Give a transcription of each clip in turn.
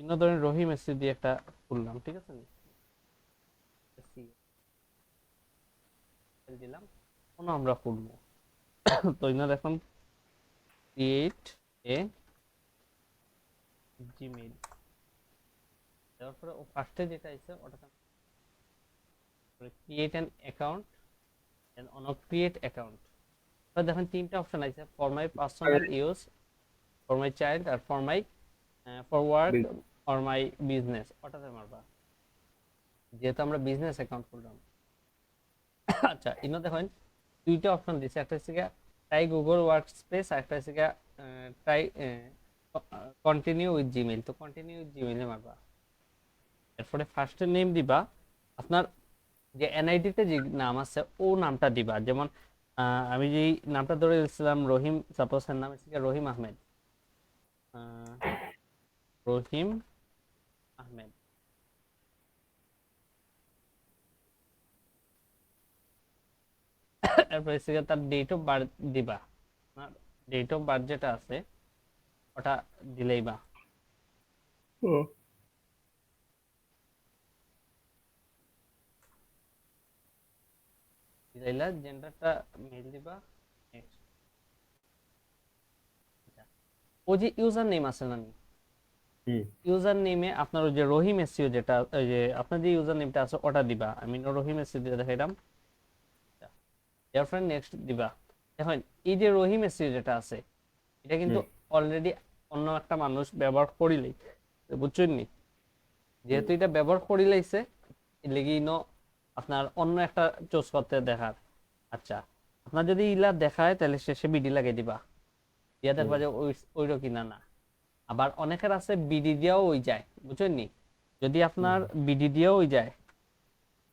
ইনো ধরেন রহিম এসসি দিয়ে একটা খুললাম, ঠিক আছে নি? এসসি দিলাম, কোনো আমরা খুলবো। তো ইনো দেখুন ক্রিয়েট এ জিমেইল, তারপরে ও ফার্স্টে যেটা আছে ওটা create an account and on create account. তো দেখেন তিনটা অপশন আছে, for my personal use, for my child আর for my for work or my business, ওটাতে মারবা, যেহেতু আমরা বিজনেস অ্যাকাউন্ট খুললাম। আচ্ছা ইনো দেখেন দুইটা অপশন দিছে, একটা হচ্ছে ট্রাই গুগল ওয়ার্ক স্পেস আর একটা হচ্ছে ট্রাই কন্টিনিউ উইথ জিমেইল। তো কন্টিনিউ উইথ জিমেইলে মারবা, এরপরে ফার্স্ট নেম দিবা, আপনার যে এনআইডি তে যে নাম আছে ও নামটা দিবা। যেমন আমি যেই নামটা ধরে দিয়েছিলাম রহিম, সাপোজ এর নাম হচ্ছে রহিম আহমেদ, রহিম আহমেদ। এরপরে হচ্ছে তার ডেট অফ বার্থ দিবা, আপনার ডেট অফ বার্থ যেটা আছে ওটা দিলেই বা। দিলাইলা জেন্ডারটা মেল দিবা। নেক্সট, ও যে ইউজার নেম আছে না, ইউজার নেমে আপনার ওই যে রহিম এসইও যেটা, ওই যে আপনার যে ইউজার নেমটা আছে ওটা দিবা। আমি রহিম এসইও দিয়ে দেখাইলাম, এরপর নেক্সট দিবা। এখন এই যে রহিম এসইও যেটা আছে এটা কিন্তু অলরেডি অন্য একটা মানুষ ব্যবহার করিলেই, বুঝছেন নি? যেহেতু এটা ব্যবহার করিলাইছে লেগে আপনার অন্য একটা চুজ করতে দেখার। আচ্ছা আপনার যদি ইলা দেখায় তাহলে শেষে বিডি লাগিয়ে দিবা, দিয়া দেখবা যে ওইরকম কিনা না। আবার অনেকের আছে বিডি দিয়েও ওই যায়, বুঝছেন নি? যদি আপনার বিডি দিয়েও ওই যায়,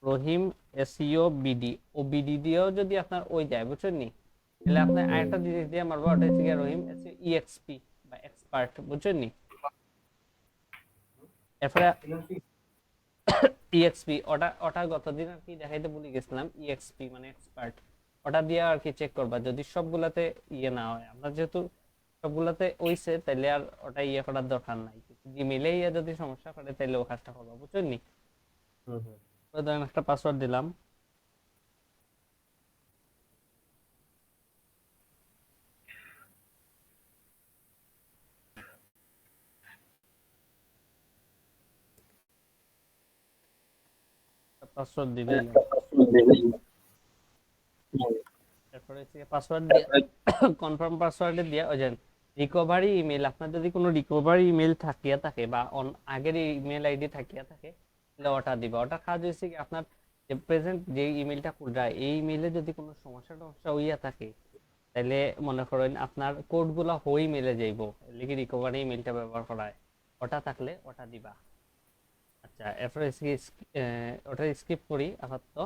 রহিম এসইও বিডি ও বিডি দিয়েও যদি আপনার ওই যায়, বুঝছেন নি? তাহলে আপনি আরেকটা জিনিস দিয়ে মারবা, ওটা হচ্ছে রহিম এসইও ইএক্সপি বা এক্সপার্ট, বুঝছেন নি? এরপরে ইএক্সপি ওটা ওটা গতদিন আর কি দেখাইতে ভুলে গেছিলাম, ইএক্সপি মানে এক্সপার্ট। ওটা দিয়ে আর কি চেক করবা, যদি সবগুলাতে ইয়ে না হয়, আমরা যেহেতু সবগুলাতে ওইছে তাইলে আর ওটা ইয়ে করার দরকার নাই। জিমেইলে ইয়ে যদি সমস্যা করে তাইলে ও কাজটা করবা, বুঝছেন নি? ধরেন একটা পাসওয়ার্ড দিলাম, পাসওয়ার্ড দিলেই তারপরে হচ্ছে পাসওয়ার্ড দিয়ে কনফার্ম পাসওয়ার্ডে দিয়ে ওই যে রিকভারি ইমেল, আপনার যদি কোনো রিকভারি ইমেল থাকিয়া থাকে বা আগের ইমেল আইডি থাকিয়া থাকে তাহলে ওটা দিবা। ওটা কাজ হয়েছে কি আপনার যে প্রেজেন্ট যে ইমেলটা খুলরা এই ইমেলে যদি কোনো সমস্যা টমস্যা হইয়া থাকে তাহলে মনে করেন আপনার কোডগুলো হই মেলে যাইব, লিখে রিকভারি ইমেলটা ব্যবহার করায়, ওটা থাকলে ওটা দিবা। আচ্ছা এরপরে ওটা স্কিপ করি আপাতত।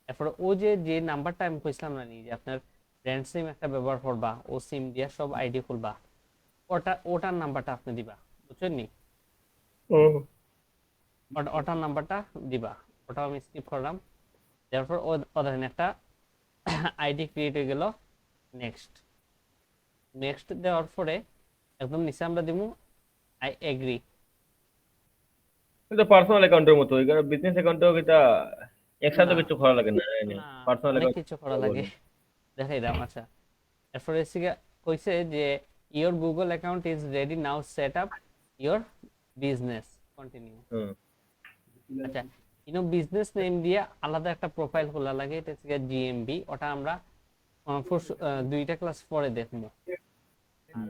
এরপরে ও যে যে নাম্বারটা আমি কইছিলাম না যে আপনার ব্র্যান্ড সিম একটা ব্যবহার করবা, ও সিম দিয়া সব আইডি খুলবা, ওটার নাম্বারটা আপনি দিবা, বুঝছেন নি? ওটার নাম্বারটা দিবা, ওটা আমি স্কিপ করলাম। তারপর ও ধরেন একটা আইডি ক্রিয়েট হয়ে গেল। নেক্সট, নেক্সট দেওয়ার পরে একদম নিচে আমরা দিমু আই এগ্রি। কিন্তু পার্সোনাল অ্যাকাউন্টের মতো এখানে বিজনেস অ্যাকাউন্টেও এটা একসাথে না কিছু করা লাগে না না, পার্সোনাল অনেক অ্যাকাউন্ট কিছু করা লাগে, দেখাই দাম। আচ্ছা এরপরে কইছে যে your Google account is ready now, set up your business, continue. আচ্ছা বিজনেস নেম দিয়ে আলাদা একটা প্রোফাইল খোলা লাগে, এটা হচ্ছে জিএমবি, ওটা আমরা দুইটা ক্লাস পরে দেখবো। আর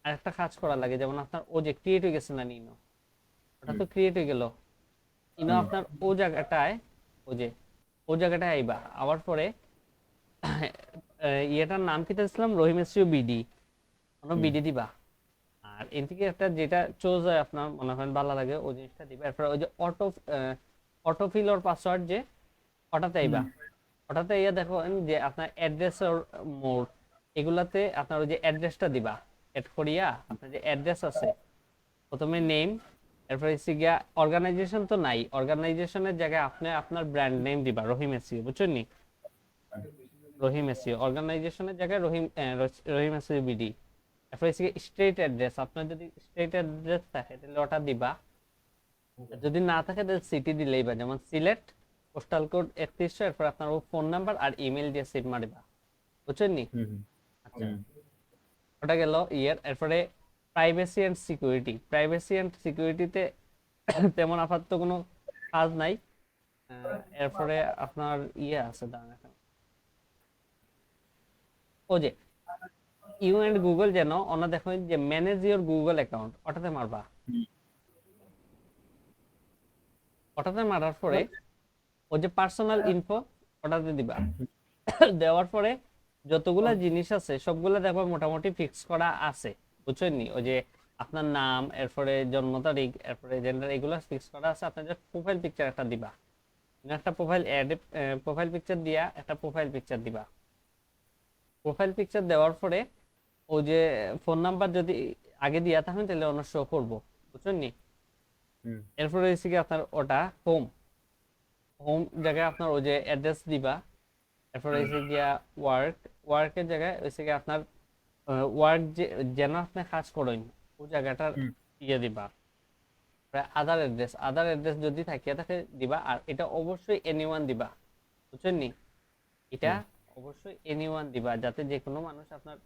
আরেকটা কাজ করা লাগে, যেমন আপনার ও যে ক্রিয়েট হয়ে গেছে না ওটা তো ক্রিয়েট হয়ে গেল, আপনার ও জায়গাটায় ও জায়গাটায় আইবা, আবার পরে ইয়েটার নাম কি দিয়েছিলাম রহিম এসইও বিডি, বিডি দিবা। আর এর থেকে একটা যেটা চোজ হয় আপনার মনে হয় ভালো লাগে ওই জিনিসটা দিবা। এরপর ওই যে অটোফিল ওর পাসওয়ার্ড যে ওটাতে আইবা, ওটাতে ইয়া দেখেন যে আপনার অ্যাড্রেস ওর মোড, এগুলাতে আপনার ওই যে অ্যাড্রেসটা দিবা। এড করিয়া আপনার যে অ্যাড্রেস আছে প্রথমে নেম, এরপর হচ্ছে গিয়া অর্গানাইজেশন তো নাই, অর্গানাইজেশনের জায়গায় আপনি আপনার ব্র্যান্ড নেম দিবা রহিম এসইও, বুঝছেন নি? রহিম এসইও অর্গানাইজেশনের জায়গায় রহিম রহিম এসইও বিডি। এরপরে হচ্ছে স্ট্রেট অ্যাড্রেস, আপনার যদি স্ট্রেট অ্যাড্রেস থাকে তাহলে ওটা দিবা, আর যদি না থাকে তাহলে সিটি দিলেই বা, যেমন সিলেট পোস্টাল কোড 3100, এরপর আপনার ফোন নাম্বার আর ইমেল দিয়ে সেভ মারিবা, বুঝছেন নি? আচ্ছা, ওটা গেল ইয়ার। এরপরে privacy and security, privacy and সিকিউরিটিতে তেমন আপাতত কোনো কাজ নাই। এরপরে আপনার ইয়ে আছে, দাঁড়ান এখন, ও যে ইউ এন্ড গুগল যেন ওনা দেখেন যে ম্যানেজ ইওর গুগল অ্যাকাউন্ট, ওটাতে মারবা। ওটাতে মারার পরে ও যে পার্সোনাল ইনফো ওটাতে দিবা। দেওয়ার পরে যতগুলা জিনিস আছে সবগুলা দেখবা মোটামুটি ফিক্স করা আছে, বুঝছেন নি? ওই যে আপনার নাম, এরপরে জন্ম তারিখ, এরপরে জেন্ডার, এগুলা ফিক্স করা আছে। আপনার জাস্ট প্রোফাইল পিকচার একটা দিবা, একটা প্রোফাইল প্রোফাইল পিকচার দিয়া একটা প্রোফাইল পিকচার দিবা। প্রোফাইল পিকচার দেওয়ার পরে ও যে ফোন নাম্বার যদি আগে দিয়া থাকেন তাহলে ওনার শো করবো, বুঝছেন নি? এরপরে হচ্ছে কি আপনার ওটা হোম, হোম জায়গায় আপনার ওই যে অ্যাড্রেস দিবা। এরপরে হচ্ছে গিয়া ওয়ার্ক, ওয়ার্কের জায়গায় হচ্ছে গিয়ে আপনার ওয়ার্ক যে যেন আপনি কাজ করেন ওই জায়গাটার ইয়ে দিবা। আদার অ্যাড্রেস, আদার অ্যাড্রেস যদি থাকিয়া থাকে দিবা। আর এটা অবশ্যই এনিওয়ান দিবা, বুঝছেন নি? এটা অবশ্যই এনিওয়ান দিবা, যাতে যে কোনো মানুষ আপনার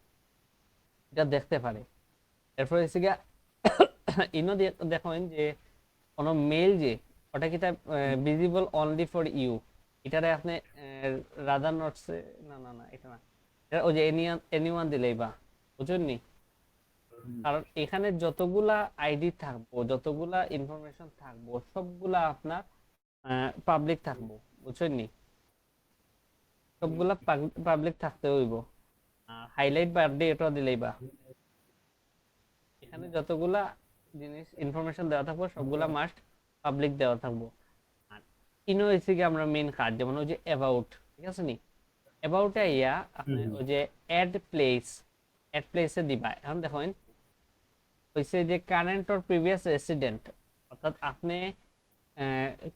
এটা দেখতে পারে। এরপরে হচ্ছে গিয়া ইনো দেখেন যে কোনো মেল যে ওটা কি ভিজিবল অনলি ফর ইউ, এটারে আপনি রাদার নটসে, না না না এটা না, এটা ওই যে এনিওয়ান দিলেই বা, বুঝছেন নি? কারণ এখানে যতগুলা আইডি থাকবো, যতগুলা ইনফরমেশন থাকবো, সবগুলা আপনার পাবলিক থাকবো, বুঝছেন নি? সবগুলা পাবলিক থাকতে হইব। আর হাইলাইট বার্থডে এটা দিলেই বা, এখানে যতগুলা জিনিস ইনফরমেশন দেওয়া থাকবো সবগুলা মাস্ট পাবলিক দেওয়া থাকবো। আর ইনো হচ্ছে কি আমরা মেইন কাজ, যেমন ওই যে অ্যাবাউট, ঠিক আছে নি? অ্যাবাউটে ইয়া আপনি ওই যে অ্যাড প্লেস, অ্যাড প্লেসে দিবা। এখন দেখেন হইছে যে কারেন্ট অর প্রিভিয়াস রেসিডেন্ট, অর্থাৎ আপনি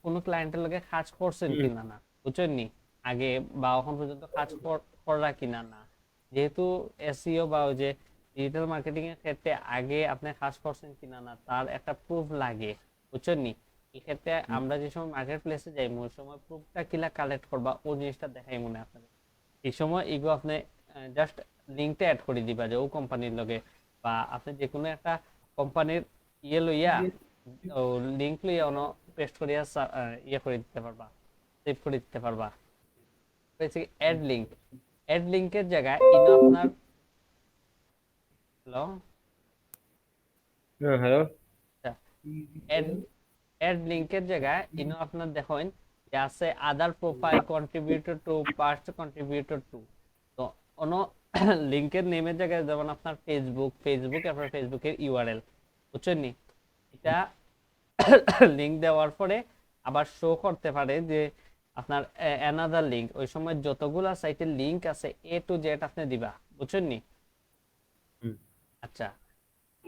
কোন ক্লায়েন্টের লগে কাজ করছেন কিনা না, বুঝছেন নি? আগে বা এখন পর্যন্ত কাজ করা কিনা না। যেহেতু এসইও বা ওই যে ডিজিটাল মার্কেটিং এর ক্ষেত্রে আগে আপনি কাজ করছেন কিনা না তার একটা প্রুফ লাগে, বুঝছেন নি? এই ক্ষেত্রে আমরা যে সময় মার্কেট প্লেসে যাই ওই সময় প্রুফটা কিলা কালেক্ট করবা ওই জিনিসটা দেখাই মনে আপনাদের। এই সময় এগুলো আপনি জাস্ট লিঙ্কটা অ্যাড করে দিবা যে ও কোম্পানির লগে, বা আপনি যে কোনো একটা কোম্পানির ইয়ে লইয়া ও লিঙ্ক লইয়া অন পেস্ট করিয়া ইয়ে করে দিতে পারবা, সেভ করে দিতে পারবা। হচ্ছে অ্যাড লিঙ্ক, অ্যাড লিঙ্কের জায়গায় ইনো আপনার, হ্যালো হ্যালো, অ্যাড অ্যাড লিঙ্কের জায়গায় ইনো আপনার দেখেন যে আছে other profile contributor to, past contributor to. তো অন লিঙ্কের নেমের জায়গায় যেমন আপনার ফেসবুক, ফেসবুক এরপর ফেসবুকের ইউআরএল, বুঝছেন নি? এটা লিঙ্ক দেওয়ার পরে আবার শো করতে পারে যে আপনার অ্যানাদার লিঙ্ক। ওই সময় যতগুলা সাইটের লিঙ্ক আছে এ টু জেড আপনি দিবা, বুঝছেন নি? আচ্ছা,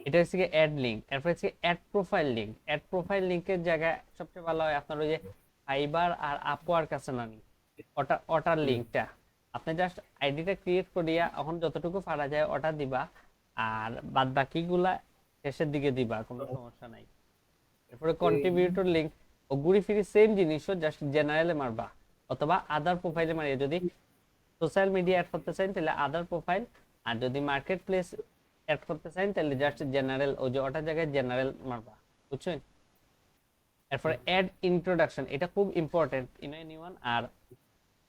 এটা হচ্ছে কি অ্যাড লিঙ্ক। এরপর হচ্ছে add profile link, add profile লিঙ্কের জায়গায় সবচেয়ে ভালো হয় আপনার ওই যে ফাইবার আর আপওয়ার্ক আছে না নি, ওটার লিঙ্কটা আপনি জাস্ট আইডিটা ক্রিয়েট করিয়া এখন যতটুকু পারা যায় ওটা দিবা, আর বাদ বাকিগুলা শেষের দিকে দিবা, কোনো সমস্যা নাই। এরপরে কন্ট্রিবিউটর লিংক ও ঘুরি ফিরি সেম জিনিসও জাস্ট জেনারেলে মারবা, অথবা আদার প্রোফাইলে মারিয়ে। যদি সোশ্যাল মিডিয়া অ্যাড করতে চান তাহলে আদার প্রোফাইল, আর যদি মার্কেট প্লেস অ্যাড করতে চান তাহলে জাস্ট জেনারেল, ওই যে ওটার জায়গায় জেনারেল মারবা, বুঝছেন? এরপরে অ্যাড ইন্ট্রোডাকশন, এটা খুব ইম্পর্টেন্ট ইন এনিওয়ান। আর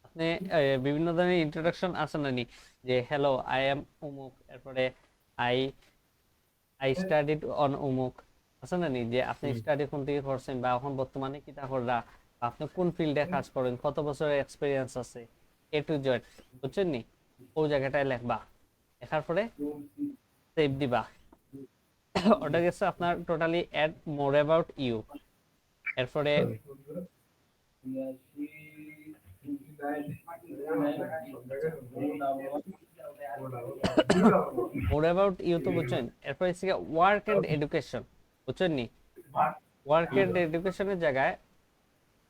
আপনি বিভিন্ন ধরনের ইন্ট্রোডাকশন আছে না নি, যে হ্যালো আই এম অমুক, এরপরে আই আই স্টাডিড অন অমুক, আছে না নি, যে আপনি স্টাডি কোন থেকে করছেন বা এখন বর্তমানে কি তা কররা, বা আপনি কোন ফিল্ডে কাজ করেন, কত বছরের এক্সপেরিয়েন্স আছে, এ টু জেড, বুঝছেন নি? ওই জায়গাটায় লেখবা, লেখার পরে সেভ দিবা। ওটা গেছে আপনার totally add more about you. এরপরে মোর অ্যাবাউট ইউ তো বুঝছেন। এরপরে হচ্ছে ওয়ার্ক এন্ড এডুকেশন, বুঝছেন নি? ওয়ার্ক এন্ড এডুকেশনের জায়গায়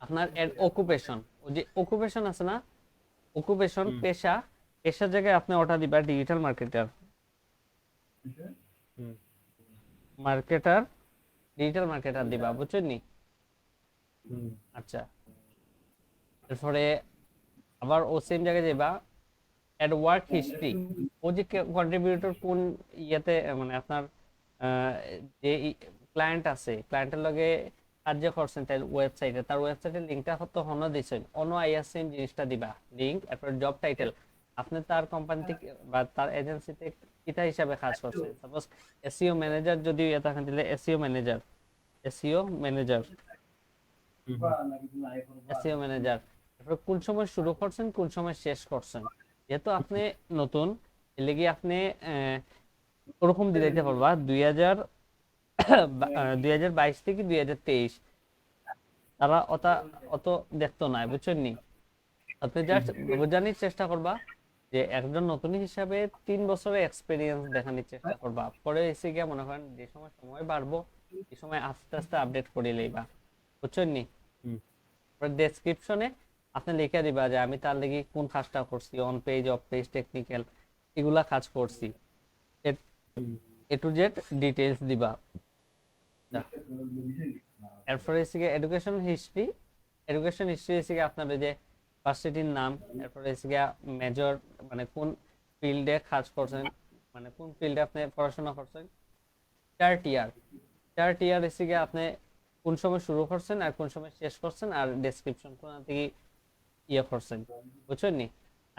আপনার অকুপেশন, ওই যে অকুপেশন আছে না, অকুপেশন পেশা, পেশার জায়গায় আপনি ওটা দিবা ডিজিটাল মার্কেটার। হুম মার্কেটার, ডিজিটাল মার্কেটার দিবা, বুঝছেন নি? হুম আচ্ছা, এরপরে আবার ও সেম জায়গায় যাবা, অ্যাড ওয়ার্ক হিস্ট্রি। ও যে কন্ট্রিবিউটর কোন ইয়েতে, মানে আপনার আহ, যে ক্লায়েন্ট আছে, ক্লায়েন্টের লগে কার্য করছেন তার ওয়েবসাইটে, তার ওয়েবসাইটের লিঙ্কটা তো হন দিছেন, অন আইএসএন জিনিসটা দিবা, লিঙ্ক, এরপর জব টাইটেল, আপনি তার কোম্পানি থেকে বা তার এজেন্সিতে কিতা হিসাবে কাজ করছেন। সাপোজ এসইও ম্যানেজার যদি এটা এখান দিলে SEO manager, SEO manager, SEO manager, তারপর কোন সময় শুরু করছেন কোন সময় শেষ করছেন। যেহেতু আপনি নতুন, এর লেগে আপনি ওরকম দিতে পারবা 2022 থেকে 2023, তারা অত অত দেখতো না, বুঝছেন নি? আপনি জাস্ট বোঝানোর চেষ্টা করবা যে একজন নতুন হিসাবে 3 বছরের এক্সপিরিয়েন্স দেখানোর চেষ্টা করবা। পরে এসে গিয়ে মনে করেন যে সময় সময় বাড়বো, এই সময় আস্তে আস্তে আপডেট করে লইবা, বুঝছেন নি? হুম ডেসক্রিপশনে আপনি লিখে দিবা যে আমি তার লাগি কোন কাজটা করছি, on page, of page, technical, এগুলা কাজ করছি, এ টু জেড ডিটেইলস দিবা। এরপরে হচ্ছে গিয়ে এডুকেশন হিস্ট্রি। এডুকেশন হিস্ট্রি হচ্ছে গিয়ে আপনার ওই যে ভার্সিটির নাম, এরপরে হচ্ছে গিয়ে মেজর, মানে কোন ফিল্ডে কাজ করছেন, মানে কোন ফিল্ডে আপনি পড়াশোনা করছেন। চার্ট ইয়ার, চার্ট ইয়ার হচ্ছে গিয়ে আপনি কোন সময় শুরু করছেন আর কোন সময় শেষ করছেন, আর ডেসক্রিপশন কোন থেকে ইয়ে করছেন, বুঝছেন নি?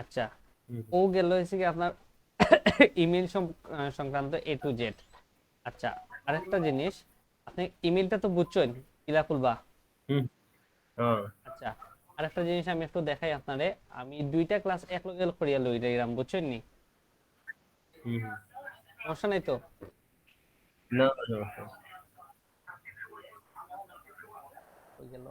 আচ্ছা, হুম ও গেল হচ্ছে কি আপনার ইমেল সংক্রান্ত এ টু জেড। আচ্ছা, আরেকটা জিনিস, আপনি ইমেলটা তো বুঝছেন কিলা খুলবা। হুম হ্যাঁ আচ্ছা, আরেকটা জিনিস আমি একটু দেখাই আপনারে, আমি 2টা ক্লাস একলগে করিয়া লই রাইরাম, বুঝছেন নি? হুম সমস্যা নাই তো? না না হয়ে গেল।